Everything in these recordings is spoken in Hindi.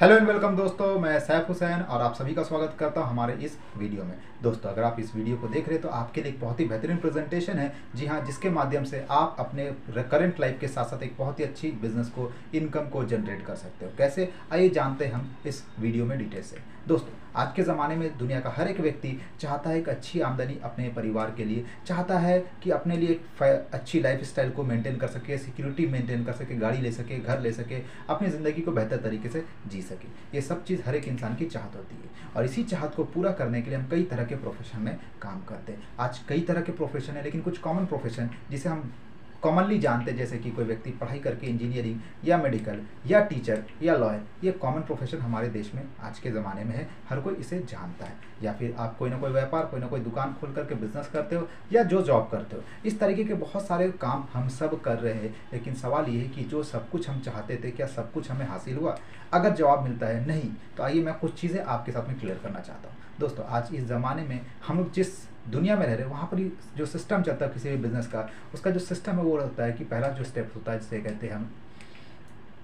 हेलो एंड वेलकम दोस्तों, मैं सैफ हुसैन और आप सभी का स्वागत करता हूं हमारे इस वीडियो में। दोस्तों, अगर आप इस वीडियो को देख रहे हैं तो आपके लिए एक बहुत ही बेहतरीन प्रेजेंटेशन है। जी हां, जिसके माध्यम से आप अपने करंट लाइफ के साथ साथ एक बहुत ही अच्छी बिजनेस को, इनकम को जनरेट कर सकते हो। कैसे, आइए जानते हैं हम इस वीडियो में डिटेल से। दोस्तों, आज के ज़माने में दुनिया का हर एक व्यक्ति चाहता है एक अच्छी आमदनी अपने परिवार के लिए, चाहता है कि अपने लिए एक अच्छी लाइफ स्टाइल को मेंटेन कर सके, सिक्योरिटी मेंटेन कर सके, गाड़ी ले सके, घर ले सके, अपनी ज़िंदगी को बेहतर तरीके से जी सके। ये सब चीज़ हर एक इंसान की चाहत होती है और इसी चाहत को पूरा करने के लिए हम कई तरह के प्रोफेशन में काम करते हैं। आज कई तरह के प्रोफेशन है, लेकिन कुछ कॉमन प्रोफेशन जिसे हम कॉमनली जानते हैं, जैसे कि कोई व्यक्ति पढ़ाई करके इंजीनियरिंग या मेडिकल या टीचर या लॉयर, ये कॉमन प्रोफेशन हमारे देश में आज के ज़माने में है। हर कोई इसे जानता है। या फिर आप कोई ना कोई व्यापार, कोई ना कोई दुकान खोल करके बिजनेस करते हो या जो जॉब करते हो, इस तरीके के बहुत सारे काम हम सब कर रहे हैं। लेकिन सवाल ये है कि जो सब कुछ हम चाहते थे, क्या सब कुछ हमें हासिल हुआ? अगर जवाब मिलता है नहीं, तो आइए मैं कुछ चीज़ें आपके साथ में क्लियर करना चाहता हूँ। दोस्तों, आज इस ज़माने में हम लोग जिस दुनिया में रह रहे हैं, वहाँ पर ही जो सिस्टम चलता है किसी भी बिज़नेस का, उसका जो सिस्टम है वो होता है कि पहला जो स्टेप होता है, जिसे कहते हैं हम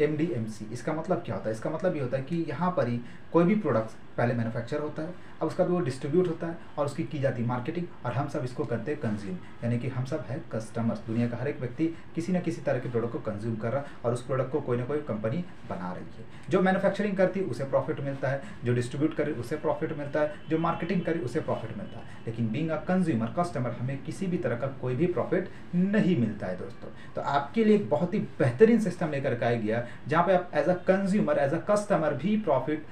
MDMC। इसका मतलब क्या होता है? इसका मतलब ये होता है कि यहाँ पर ही कोई भी प्रोडक्ट पहले मैन्युफैक्चर होता है, अब उसका वो डिस्ट्रीब्यूट होता है और उसकी की जाती है मार्केटिंग, और हम सब इसको करते हैं कंज्यूम। यानी कि हम सब है कस्टमर्स। दुनिया का हर एक व्यक्ति किसी न किसी तरह के प्रोडक्ट को कंज्यूम कर रहा है और उस प्रोडक्ट को कोई ना कोई कंपनी बना रही है। जो मैन्युफैक्चरिंग करती है उसे प्रॉफिट मिलता है, जो डिस्ट्रीब्यूट करे उसे प्रॉफिट मिलता है, जो मार्केटिंग करे उसे प्रॉफिट मिलता है। लेकिन बीइंग अ कंज्यूमर, कस्टमर, हमें किसी भी तरह का कोई भी प्रॉफिट नहीं मिलता है। दोस्तों, तो आपके लिए एक बहुत ही बेहतरीन सिस्टम लेकर के आया गया, जहाँ पे आप as a consumer, as a customer भी प्रॉफिट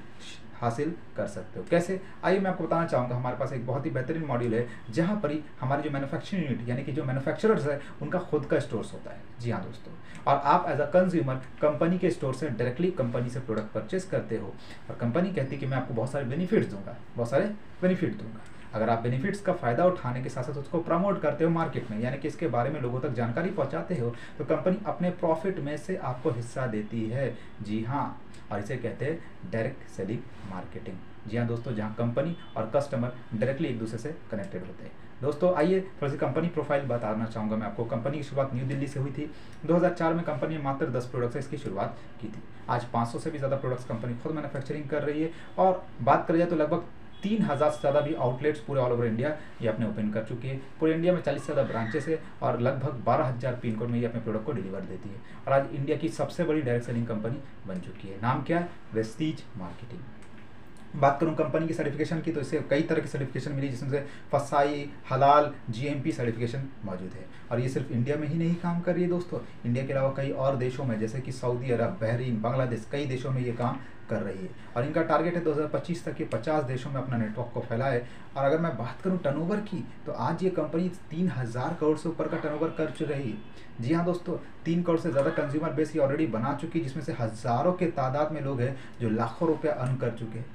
हासिल कर सकते हो। कैसे, आइए मैं आपको बताना चाहूँगा। हमारे पास एक बहुत ही बेहतरीन मॉड्यूल है, जहाँ पर ही हमारे जो मैन्युफैक्चरिंग यूनिट यानी कि जो मैन्युफैक्चरर्स है, उनका खुद का स्टोर्स होता है। जी हाँ दोस्तों, और आप एज अ कंज्यूमर कंपनी के स्टोर से डायरेक्टली कंपनी से प्रोडक्ट परचेस करते हो और कंपनी कहती है कि मैं आपको बहुत सारे बेनिफिट्स दूंगा, बहुत सारे बेनिफिट दूंगा। अगर आप बेनिफिट्स का फ़ायदा उठाने के साथ साथ उसको प्रमोट करते हो मार्केट में, यानी कि इसके बारे में लोगों तक जानकारी पहुंचाते हो, तो कंपनी अपने प्रॉफिट में से आपको हिस्सा देती है। जी हाँ, और इसे कहते हैं डायरेक्ट सेलिंग मार्केटिंग। जी हाँ दोस्तों, जहाँ कंपनी और कस्टमर डायरेक्टली एक दूसरे से कनेक्टेड होते हैं। दोस्तों, आइए थोड़ी सी कंपनी प्रोफाइल बताना चाहूँगा मैं आपको। कंपनी की शुरुआत न्यू दिल्ली से हुई थी। 2004 में कंपनी ने मात्र 10 प्रोडक्ट से इसकी शुरुआत की थी। आज 500 से भी ज़्यादा प्रोडक्ट्स कंपनी खुद मैन्युफैक्चरिंग कर रही है, और बात करें जाए तो लगभग 3000 से ज़्यादा भी आउटलेट्स पूरे ऑल ओवर इंडिया ये अपने ओपन कर चुकी है। पूरे इंडिया में 40 से ज़्यादा ब्रांचेस है और लगभग 12000 पिन कोड में ये अपने प्रोडक्ट को डिलीवर देती है, और आज इंडिया की सबसे बड़ी डायरेक्ट सेलिंग कंपनी बन चुकी है। नाम क्या है? Vestige marketing. बात करूं कंपनी की सर्टिफिकेशन की, तो इसे कई तरह की सर्टिफिकेशन मिली, जिसमें से फसाई, हलाल, GMP सर्टिफिकेशन मौजूद है। और ये सिर्फ इंडिया में ही नहीं काम कर रही है दोस्तों, इंडिया के अलावा कई और देशों में, जैसे कि सऊदी अरब, बहरीन, बांग्लादेश, कई देशों में ये काम कर रही है। और इनका टारगेट है 2025 तक ये 50 देशों में अपना नेटवर्क को फैलाए। और अगर मैं बात करूं टर्नओवर की, तो आज ये कंपनी 3000 करोड़ से ऊपर का टर्नओवर कर रही है। जी हाँ दोस्तों, 3 करोड़ से ज़्यादा कंज्यूमर बेस ये ऑलरेडी बना चुकी है, जिसमें से हज़ारों के तादाद में लोग हैं जो लाखों रुपये अर्न कर चुके हैं।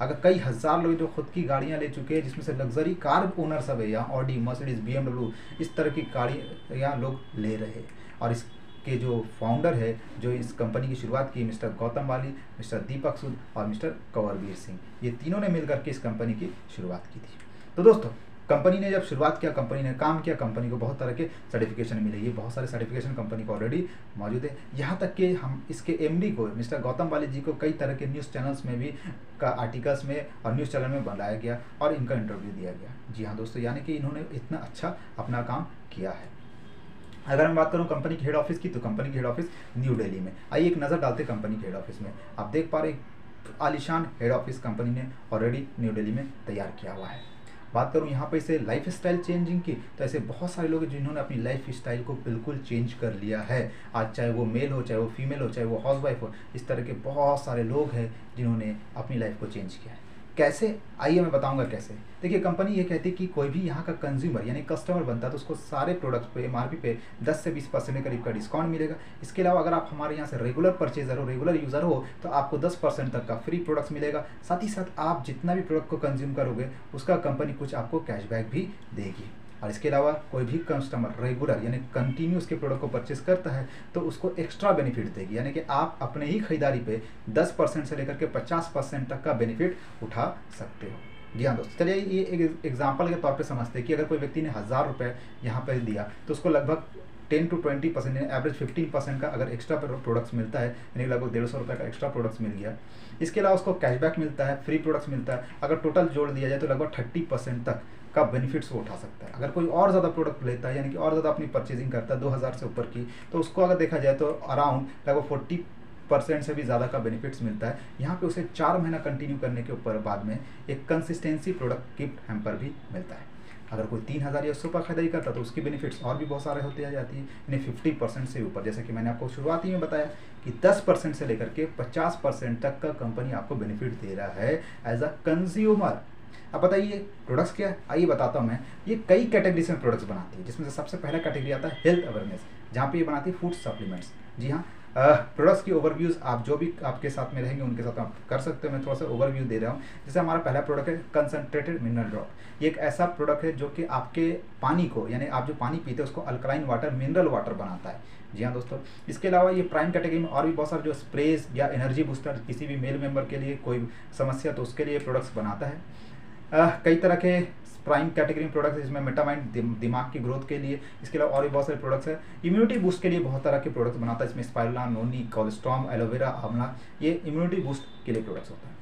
अगर कई हज़ार लोग जो खुद की गाड़ियां ले चुके हैं, जिसमें से लग्जरी कार ओनर सब है, यहाँ ऑडी, मर्सिडीज, BMW, इस तरह की गाड़ियाँ लोग ले रहे हैं। और इसके जो फाउंडर है, जो इस कंपनी की शुरुआत की, मिस्टर गौतम वाली, मिस्टर दीपक सूद और मिस्टर कंवरवीर सिंह, ये तीनों ने मिलकर के इस कंपनी की शुरुआत की थी। तो दोस्तों, कंपनी ने जब शुरुआत किया, कंपनी ने काम किया, कंपनी को बहुत तरह के सर्टिफिकेशन मिले। ये बहुत सारे सर्टिफिकेशन कंपनी को ऑलरेडी मौजूद है। यहाँ तक कि हम इसके MD को, मिस्टर गौतम वाली जी को, कई तरह के न्यूज़ चैनल्स में भी का आर्टिकल्स में और न्यूज़ चैनल में बनाया गया और इनका इंटरव्यू दिया गया। जी हाँ दोस्तों, यानी कि इन्होंने इतना अच्छा अपना काम किया है। अगर मैं बात करूं कंपनी की हेड ऑफिस की, तो कंपनी की हेड ऑफिस न्यू दिल्ली में। आइए एक नज़र डालते हैं कंपनी की हेड ऑफिस में। आप देख पा रहे आलीशान हेड ऑफिस कंपनी ने ऑलरेडी न्यू दिल्ली में तैयार किया हुआ है। बात करूं यहाँ पे इसे लाइफ स्टाइल चेंजिंग की, तो ऐसे बहुत सारे लोग हैं जिन्होंने अपनी लाइफ स्टाइल को बिल्कुल चेंज कर लिया है। आज चाहे वो मेल हो, चाहे वो फीमेल हो, चाहे वो हाउसवाइफ हो, इस तरह के बहुत सारे लोग हैं जिन्होंने अपनी लाइफ को चेंज किया है। कैसे, आइए मैं बताऊंगा कैसे। देखिए, कंपनी ये कहती है कि कोई भी यहाँ का कंज्यूमर यानी कस्टमर बनता है तो उसको सारे प्रोडक्ट्स पे MRP पे 10 से 20% के करीब का डिस्काउंट मिलेगा। इसके अलावा अगर आप हमारे यहाँ से रेगुलर परचेजर हो, रेगुलर यूज़र हो, तो आपको 10% तक का फ्री प्रोडक्ट्स मिलेगा। साथ ही साथ आप जितना भी प्रोडक्ट को कंज्यूम करोगे, उसका कंपनी कुछ आपको कैशबैक भी देगी। और इसके अलावा कोई भी कस्टमर रेगुलर यानी कंटिन्यूस के प्रोडक्ट को परचेस करता है, तो उसको एक्स्ट्रा बेनिफिट देगी। यानी कि आप अपने ही खरीदारी पे 10% से लेकर के 50% तक का बेनिफिट उठा सकते हो। जी हाँ दोस्तों, चलिए ये एक एग्जांपल के तौर पे समझते हैं कि अगर कोई व्यक्ति ने 1000 रुपये यहाँ पर दिया, तो उसको लगभग 10 to 20% एवरेज 15% का अगर एक्स्ट्रा प्रोडक्ट्स मिलता है, यानी लगभग 150 रुपये का एक्स्ट्रा प्रोडक्ट्स मिल गया। इसके अलावा उसको कैशबैक मिलता है, फ्री प्रोडक्ट्स मिलता है। अगर टोटल जोड़ दिया जाए तो लगभग 30% तक का बेनिफिट्स वो उठा सकता है। अगर कोई और ज़्यादा प्रोडक्ट लेता है, यानी कि और ज़्यादा अपनी परचेजिंग करता है 2000 से ऊपर की, तो उसको अगर देखा जाए तो अराउंड लगभग 40% से भी ज़्यादा का बेनिफिट्स मिलता है। यहाँ पे उसे 4 महीना कंटिन्यू करने के ऊपर बाद में एक कंसिस्टेंसी प्रोडक्ट गिफ्ट हैम्पर भी मिलता है। अगर कोई 3000 या उससे ऊपर खरीदारी करता तो उसकी बेनिफिट्स और भी बहुत सारे होते आ जाती है, यानी 50% से ऊपर। जैसे कि मैंने आपको शुरुआती में बताया कि 10% से लेकर के 50% तक का कंपनी आपको बेनिफिट दे रहा है एज अ कंज्यूमर। अब बताइए प्रोडक्ट्स क्या है, आइए बताता हूँ मैं। ये कई कैटेगरीज में प्रोडक्ट्स बनाती है, जिसमें से सबसे पहला कैटेगरी आता है हेल्थ अवेयरनेस, जहाँ पे ये बनाती है फूड सप्लीमेंट्स। जी हाँ, प्रोडक्ट्स की ओवरव्यूज़ आप जो भी आपके साथ में रहेंगे उनके साथ आप कर सकते हो। मैं थोड़ा सा ओवरव्यू दे रहा हूँ। जैसे हमारा पहला प्रोडक्ट है कंसनट्रेटेड मिनरल ड्रॉप। ये एक ऐसा प्रोडक्ट है जो कि आपके पानी को, यानी आप जो पानी पीते हैं उसको अल्कलाइन वाटर, मिनरल वाटर बनाता है। जी हाँ दोस्तों, इसके अलावा ये प्राइम कैटेगरी में और भी बहुत सारे जो स्प्रेज या एनर्जी बूस्टर, किसी भी मेल मेंबर के लिए कोई समस्या तो उसके लिए प्रोडक्ट्स बनाता है। कई तरह के प्राइम कैटेगरी में प्रोडक्ट्स, जिसमें मेटामाइंड दिमाग की ग्रोथ के लिए। इसके अलावा और भी बहुत सारे प्रोडक्ट्स हैं। इम्यूनिटी बूस्ट के लिए बहुत तरह के प्रोडक्ट्स बनाता है, इसमें स्पाइरुलिना, नोनी, कोलेस्ट्रॉम, एलोवेरा, आंवला, ये इम्यूनिटी बूस्ट के लिए प्रोडक्ट्स होता है।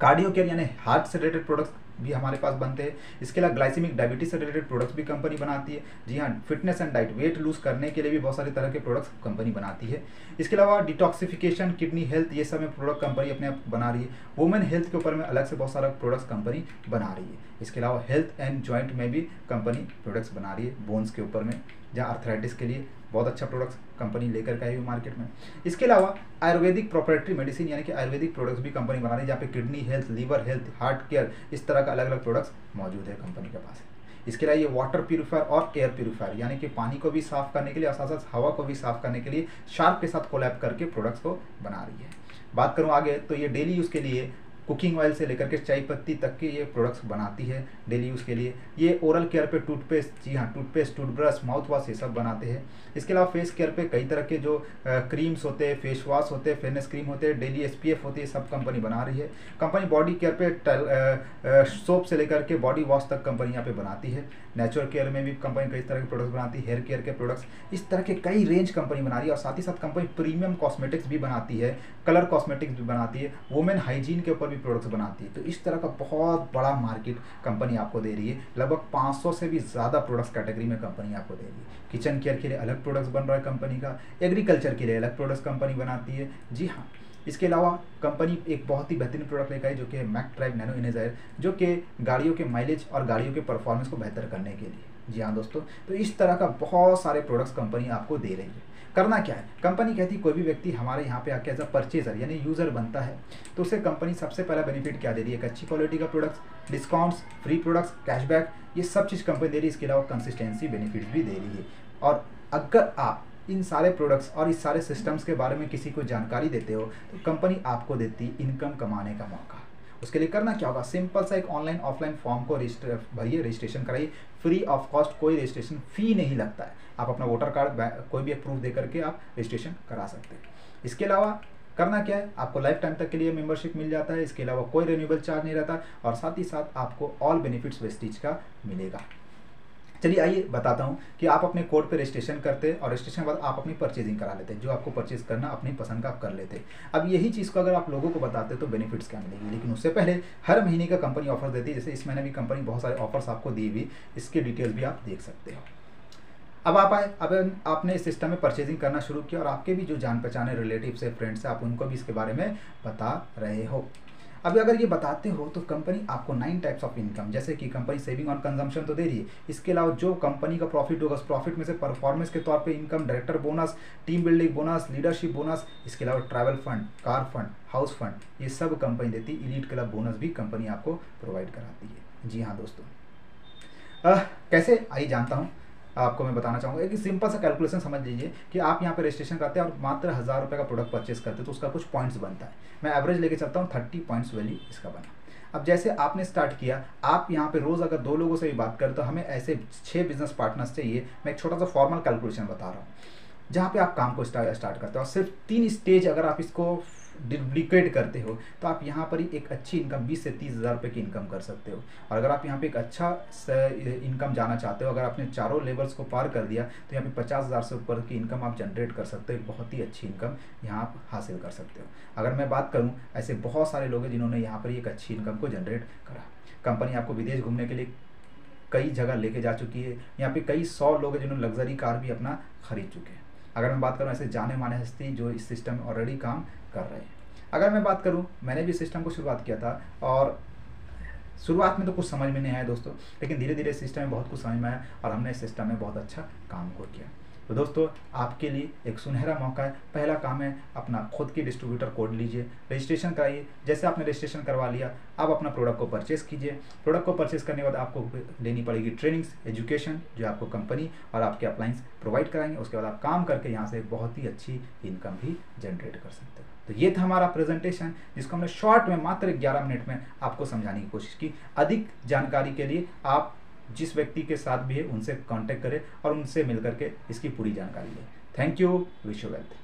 कार्डियो केयर यानी हार्ट से रिलेटेड प्रोडक्ट्स भी हमारे पास बनते हैं। इसके अलावा ग्लाइसेमिक डायबिटीज से रिलेटेड प्रोडक्ट्स भी कंपनी बनाती है। जी हाँ, fitness and diet, weight lose करने के लिए भी बहुत सारे तरह के प्रोडक्ट्स कंपनी बनाती है। इसके अलावा डिटॉक्सिफिकेशन, किडनी हेल्थ, ये सब में प्रोडक्ट कंपनी अपने आप बना रही है। वुमेन हेल्थ के ऊपर में अलग से बहुत सारा प्रोडक्ट्स कंपनी बना रही है। इसके अलावा हेल्थ एंड जॉइंट में भी कंपनी प्रोडक्ट्स बना रही है, बोन्स के ऊपर में, जहाँ आर्थराइटिस के लिए बहुत अच्छा प्रोडक्ट्स कंपनी लेकर के आई हुई मार्केट में। इसके अलावा आयुर्वेदिक प्रोप्राइटरी मेडिसिन, यानी कि आयुर्वेदिक प्रोडक्ट्स भी कंपनी बना रही है, जहाँ पे kidney health, liver health, heart care, इस तरह का अलग अलग प्रोडक्ट्स मौजूद है कंपनी के पास। इसके अलावा ये वाटर प्यूरीफायर और एयर प्यूरीफायर, यानी कि पानी को भी साफ करने के लिए और साथ साथ हवा को भी साफ करने के लिए शार्प के साथ कोलैब करके प्रोडक्ट्स को बना रही है। बात करूँ आगे तो ये डेली यूज़ के लिए कुकिंग ऑयल से लेकर के चाय पत्ती तक के ये प्रोडक्ट्स बनाती है डेली यूज़ के लिए। ये ओरल केयर पे टूथपेस्ट, जी हाँ टूथपेस्ट, टूथब्रश, माउथ वॉश, ये सब बनाते हैं। इसके अलावा फेस केयर पे कई तरह के जो क्रीम्स होते हैं, फेस वॉश होते हैं, फेयरनेस क्रीम होते हैं, डेली SPF होती है, सब कंपनी बना रही है। कंपनी बॉडी केयर पे सोप से लेकर के बॉडी वॉश तक कंपनी यहाँ पे बनाती है। नेचुरल केयर में भी कंपनी कई तरह के प्रोडक्ट्स बनाती है, हेयर केयर के प्रोडक्ट्स, इस तरह के कई रेंज कंपनी बना रही है। और साथ ही साथ कंपनी प्रीमियम कॉस्मेटिक्स भी बनाती है, कलर कॉस्मेटिक्स भी बनाती है, वुमेन हाइजीन के ऊपर भी प्रोडक्ट्स बनाती है। तो इस तरह का बहुत बड़ा मार्केट कंपनी आपको दे रही है। लगभग 500 से भी ज़्यादा प्रोडक्ट्स कैटेगरी में कंपनी आपको दे रही है। किचन केयर के लिए अलग प्रोडक्ट्स बन रहा है कंपनी का, एग्रीकल्चर के लिए अलग प्रोडक्ट्स कंपनी बनाती है। जी हाँ, इसके अलावा कंपनी एक बहुत ही बेहतरीन प्रोडक्ट लेकर आई जो कि मैक ड्राइव नैनो इनेर्जाइजर, जो कि गाड़ियों के माइलेज और गाड़ियों के परफॉर्मेंस को बेहतर करने के लिए। जी हाँ दोस्तों, तो इस तरह का बहुत सारे प्रोडक्ट्स कंपनी आपको दे रही है। करना क्या है, कंपनी कहती है कोई भी व्यक्ति हमारे यहाँ पे आके एज अ परचेजर यानी यूज़र बनता है तो उसे कंपनी सबसे पहला बेनिफिट क्या दे रही है, एक अच्छी क्वालिटी का products, discounts, free products, cashback, ये सब चीज़ कंपनी दे रही है। इसके अलावा कंसिस्टेंसी बेनिफिट्स भी दे रही है। और अगर आप इन सारे प्रोडक्ट्स और इस सारे सिस्टम्स के बारे में किसी को जानकारी देते हो तो कंपनी आपको देती इनकम कमाने का मौका। उसके लिए करना क्या होगा, सिंपल सा एक ऑनलाइन ऑफलाइन फॉर्म को भरिए, रजिस्ट्रेशन कराइए, फ्री ऑफ कॉस्ट, कोई रजिस्ट्रेशन फ़ी नहीं लगता है। आप अपना वोटर कार्ड, कोई भी प्रूफ दे करके आप रजिस्ट्रेशन करा सकते हैं। इसके अलावा करना क्या है, आपको लाइफ टाइम तक के लिए मेंबरशिप मिल जाता है। इसके अलावा कोई रिन्यूएबल चार्ज नहीं रहता और साथ ही साथ आपको ऑल बेनिफिट्स वेस्टेज का मिलेगा। चलिए आइए बताता हूँ कि आप अपने कोड पे रजिस्ट्रेशन करते हैं और रजिस्ट्रेशन के बाद आप अपनी परचेजिंग करा लेते हैं, जो आपको परचेज करना अपनी पसंद का आप कर लेते हैं। अब यही चीज़ को अगर आप लोगों को बताते तो बेनिफिट्स क्या मिलेगी, लेकिन उससे पहले हर महीने का कंपनी ऑफर देती है। जैसे इस महीने भी कंपनी बहुत सारे ऑफर्स आपको दी हुई, इसके डिटेल्स भी आप देख सकते हो। अब आप आए, अब आपने इस सिस्टम में परचेजिंग करना शुरू किया और आपके भी जो जान पहचाने रिलेटिव्स है, फ्रेंड्स है, आप उनको भी इसके बारे में बता रहे हो। अभी अगर ये बताते हो तो कंपनी आपको 9 टाइप्स ऑफ इनकम, जैसे कि कंपनी सेविंग ऑन कंजम्पशन तो दे रही है, इसके अलावा जो कंपनी का प्रॉफिट होगा उस प्रॉफिट में से परफॉर्मेंस के तौर पे income, director bonus, team building bonus, leadership bonus, इसके अलावा travel fund, car fund, house fund, ये सब कंपनी देती है। इलीट क्लब बोनस भी कंपनी आपको प्रोवाइड कराती है। जी हाँ दोस्तों, कैसे आइए जानता हूँ, आपको मैं बताना चाहूँगा। एक सिंपल सा कैलकुलेशन समझ लीजिए कि आप यहाँ पे रजिस्ट्रेशन करते हैं और मात्र 1000 रुपये का प्रोडक्ट परचेस करते हैं तो उसका कुछ पॉइंट्स बनता है। मैं एवरेज लेके चलता हूँ, 30 पॉइंट्स वैल्यू इसका बना। अब जैसे आपने स्टार्ट किया, आप यहाँ पे रोज़ अगर 2 लोगों से भी बात करें तो हमें ऐसे 6 बिजनेस पार्टनर्स चाहिए। मैं एक छोटा सा फॉर्मल कैलकुलेशन बता रहा हूँ जहाँ पे आप काम को स्टार्ट करते हो और सिर्फ 3 स्टेज अगर आप इसको डुप्लीकेट करते हो तो आप यहाँ पर ही एक अच्छी इनकम 20 से 30 हज़ार रुपये की इनकम कर सकते हो। और अगर आप यहाँ पे एक अच्छा इनकम जाना चाहते हो, अगर आपने चारों लेवल्स को पार कर दिया तो यहाँ पे 50,000 से ऊपर की इनकम आप जनरेट कर सकते हो। बहुत ही अच्छी इनकम यहाँ आप हासिल कर सकते हो। अगर मैं बात करूँ, ऐसे बहुत सारे लोग हैं जिन्होंने यहाँ पर एक अच्छी इनकम को जनरेट करा। कंपनी आपको विदेश घूमने के लिए कई जगह लेके जा चुकी है। यहाँ पे कई 100 लोग हैं जिन्होंने लग्जरी कार भी अपना खरीद चुके हैं। अगर मैं बात करूँ ऐसे जाने माने हस्ती जो इस सिस्टम में ऑलरेडी काम कर रहे हैं। अगर मैं बात करूँ, मैंने भी सिस्टम को शुरुआत किया था और शुरुआत में तो कुछ समझ में नहीं आया दोस्तों, लेकिन धीरे धीरे सिस्टम में बहुत कुछ समझ में आया और हमने इस सिस्टम में बहुत अच्छा काम को किया। तो दोस्तों आपके लिए एक सुनहरा मौका है। पहला काम है अपना खुद की डिस्ट्रीब्यूटर कोड लीजिए, रजिस्ट्रेशन कराइए। जैसे आपने रजिस्ट्रेशन करवा लिया, अब अपना प्रोडक्ट को परचेस कीजिए। प्रोडक्ट को परचेस करने के बाद आपको लेनी पड़ेगी ट्रेनिंग्स, एजुकेशन, जो आपको कंपनी और आपके अपलाइंस प्रोवाइड कराएंगे। उसके बाद आप काम करके यहाँ से एक बहुत ही अच्छी इनकम भी जनरेट कर सकते हो। तो ये था हमारा प्रेजेंटेशन, जिसको हमने शॉर्ट में मात्र 11 मिनट में आपको समझाने की कोशिश की। अधिक जानकारी के लिए आप जिस व्यक्ति के साथ भी है उनसे कांटेक्ट करें और उनसे मिलकर के इसकी पूरी जानकारी लें। Thank you, wish you wealth.